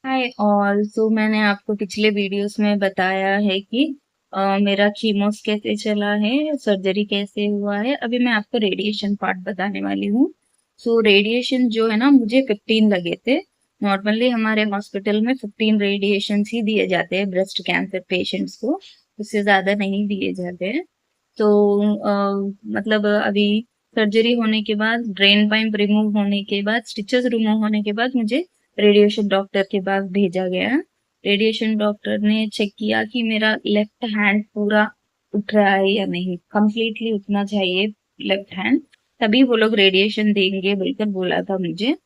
Hi all. सो मैंने आपको पिछले वीडियोस में बताया है कि मेरा कीमोस कैसे चला है, सर्जरी कैसे हुआ है। अभी मैं आपको रेडिएशन पार्ट बताने वाली हूँ। सो रेडिएशन जो है ना, मुझे 15 लगे थे। नॉर्मली हमारे हॉस्पिटल में 15 रेडिएशन ही दिए जाते हैं ब्रेस्ट कैंसर पेशेंट्स को, उससे ज़्यादा नहीं दिए जाते हैं। तो मतलब अभी सर्जरी होने के बाद, ड्रेन पाइप रिमूव होने के बाद, स्टिचेस रिमूव होने के बाद मुझे रेडिएशन डॉक्टर के पास भेजा गया। रेडिएशन डॉक्टर ने चेक किया कि मेरा लेफ्ट हैंड पूरा उठ रहा है या नहीं, कंप्लीटली उठना चाहिए लेफ्ट हैंड, तभी वो लोग रेडिएशन देंगे बोलकर बोला था मुझे।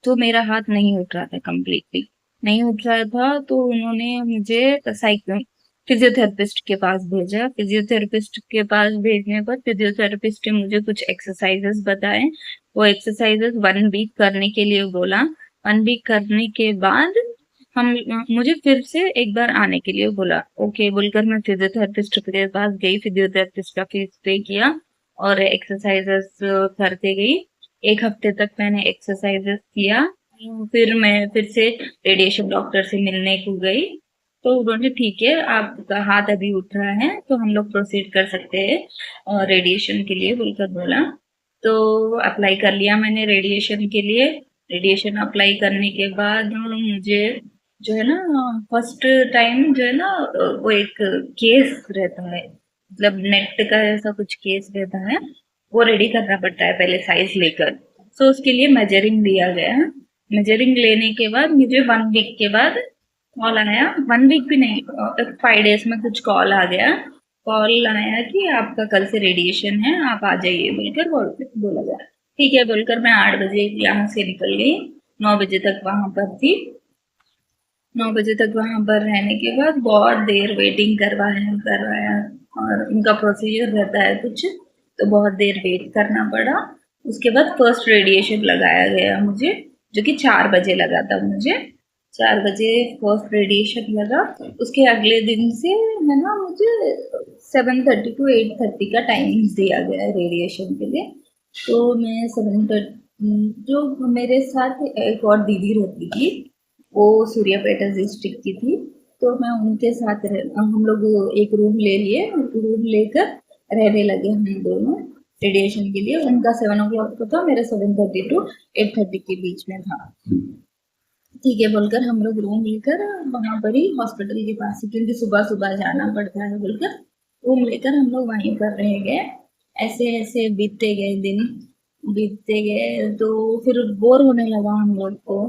तो मेरा हाथ नहीं उठ रहा था, कंप्लीटली नहीं उठ रहा था। तो उन्होंने मुझे फिजियोथेरेपिस्ट के पास भेजा। फिजियोथेरेपिस्ट के पास भेजने पर फिजियोथेरेपिस्ट ने मुझे कुछ एक्सरसाइजेस बताए। वो एक्सरसाइजेस 1 वीक करने के लिए बोला। 1 वीक करने के बाद हम मुझे फिर से एक बार आने के लिए बोला। ओके बोलकर मैं फिजियोथेरेपिस्ट के पास गई, फिजियोथेरेपिस्ट का फीस पे किया और एक्सरसाइजेस करते गई। 1 हफ्ते तक मैंने एक्सरसाइजेस किया। फिर मैं फिर से रेडिएशन डॉक्टर से मिलने को गई। तो उन्होंने ठीक है, आपका हाथ अभी उठ रहा है तो हम लोग प्रोसीड कर सकते हैं रेडिएशन के लिए बोलकर बोला। तो अप्लाई कर लिया मैंने रेडिएशन के लिए। रेडिएशन अप्लाई करने के बाद मुझे जो है ना, फर्स्ट टाइम जो है ना, वो एक केस रहता है, मतलब नेट का ऐसा कुछ केस रहता है, वो रेडी करना पड़ता है पहले साइज लेकर। सो उसके लिए मेजरिंग दिया गया है। मेजरिंग लेने के बाद मुझे 1 वीक के बाद कॉल आया। 1 वीक भी नहीं, 5 डेज में कुछ कॉल आ गया। कॉल आया कि आपका कल से रेडिएशन है, आप आ जाइए बोलकर बोला गया। ठीक है बोलकर मैं 8 बजे यहाँ से निकल गई। 9 बजे तक वहां पर थी। 9 बजे तक वहां पर रहने के बाद बहुत देर वेटिंग करवाया और उनका प्रोसीजर रहता है कुछ, तो बहुत देर वेट करना पड़ा। उसके बाद फर्स्ट रेडिएशन लगाया गया मुझे, जो कि 4 बजे लगा था मुझे। 4 बजे फर्स्ट रेडिएशन लगा। उसके अगले दिन से है ना, मुझे 7:30 to 8:30 का टाइमिंग दिया गया है रेडिएशन के लिए। तो मैं 7:30, जो मेरे साथ एक और दीदी रहती थी, वो सूर्यापेटा डिस्ट्रिक्ट की थी। तो मैं उनके साथ हम लोग एक रूम ले लिए, रूम लेकर रहने लगे हम दोनों रेडिएशन के लिए। उनका 7 o'clock को था, मेरा 7:30 to 8:30 के बीच में था। ठीक है बोलकर हम लोग रूम लेकर वहां पर ही हॉस्पिटल के पास ही, क्योंकि सुबह सुबह जाना पड़ता है बोलकर रूम लेकर हम लोग वहीं पर रह गए। ऐसे ऐसे बीतते गए दिन, बीतते गए तो फिर बोर होने लगा हम लोग को।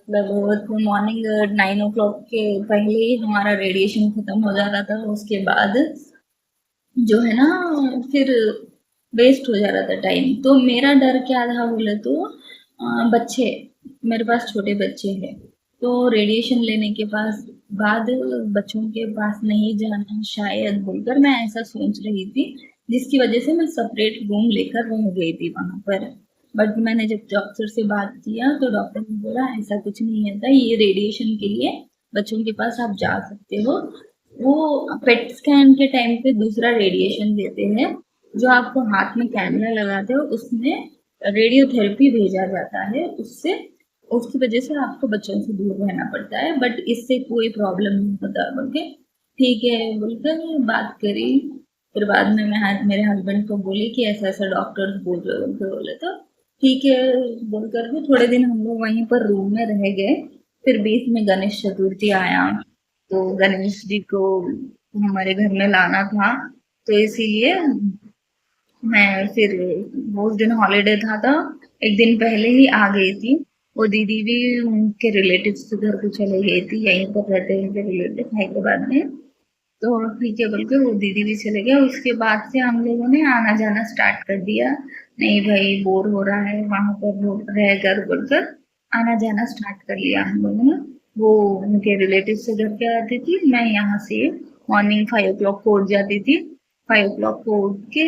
मतलब मॉर्निंग 9 o'clock के पहले ही हमारा रेडिएशन खत्म हो जाता था। उसके बाद जो है ना, फिर वेस्ट हो जा रहा था टाइम। तो मेरा डर क्या था बोले तो, बच्चे, मेरे पास छोटे बच्चे हैं, तो रेडिएशन लेने के पास बाद बच्चों के पास नहीं जाना शायद बोलकर मैं ऐसा सोच रही थी, जिसकी वजह से मैं सेपरेट रूम लेकर रह गई थी वहां पर। बट मैंने जब डॉक्टर से बात किया तो डॉक्टर ने बोला ऐसा कुछ नहीं होता, ये रेडिएशन के लिए बच्चों के पास आप जा सकते हो। वो पेट स्कैन के टाइम पे दूसरा रेडिएशन देते हैं, जो आपको हाथ में कैमरा लगाते हो उसमें रेडियोथेरेपी भेजा जाता है। उससे उसकी वजह से आपको बच्चों से दूर रहना पड़ता है, बट इससे कोई प्रॉब्लम नहीं होता बोल के ठीक है बोलकर बात करी। फिर बाद में मैं मेरे हस्बैंड को बोली कि ऐसा ऐसा डॉक्टर बोल रहे हो, उनको बोले तो ठीक है बोलकर भी थोड़े दिन हम लोग वहीं पर रूम में रह गए। फिर बीच में गणेश चतुर्थी आया, तो गणेश जी को हमारे घर में लाना था, तो इसीलिए मैं फिर, वो उस दिन हॉलीडे था, एक दिन पहले ही आ गई थी। वो दीदी भी उनके रिलेटिव्स के घर को चले गई थी, यहीं पर रहते हैं उनके रिलेटिव हैदराबाद में। तो ठीक है बोल के वो दीदी भी चले गए। उसके बाद से हम लोगों ने आना जाना स्टार्ट कर दिया। नहीं भाई बोर हो रहा है वहां पर रह कर बोलकर आना जाना स्टार्ट कर लिया हम लोगों ने। वो उनके रिलेटिव से घर के आती थी, मैं यहाँ से मॉर्निंग 5 o'clock को उठ जाती थी। 5 o'clock को उठ के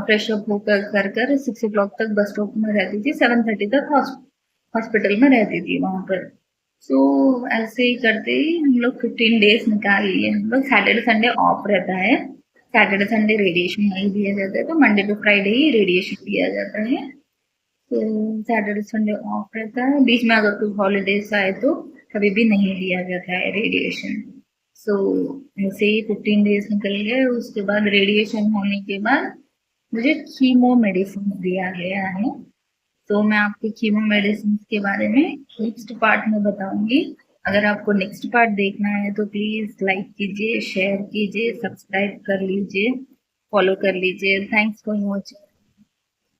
फ्रेश अप होकर कर 6 o'clock तक बस स्टॉप में रहती थी। 7:30 तक हॉस्पिटल में रहती थी वहां पर। सो ऐसे ही करते ही हम लोग 15 डेज निकाल लिए। हम लोग सैटरडे संडे ऑफ रहता है, सैटरडे संडे रेडिएशन नहीं दिया जाता है, तो मंडे टू फ्राइडे ही रेडिएशन दिया जाता है। तो सैटरडे संडे ऑफ रहता है, बीच में अगर कोई हॉलीडेज आए तो कभी भी नहीं दिया जाता है रेडिएशन। सो ऐसे ही 15 डेज निकल गए। उसके बाद रेडिएशन होने के बाद मुझे कीमो मेडिसिन दिया गया है। तो मैं आपको कीमो मेडिसिन के बारे में नेक्स्ट पार्ट में बताऊंगी। अगर आपको नेक्स्ट पार्ट देखना है तो प्लीज लाइक कीजिए, शेयर कीजिए, सब्सक्राइब कर लीजिए, फॉलो कर लीजिए। Thanks for watching.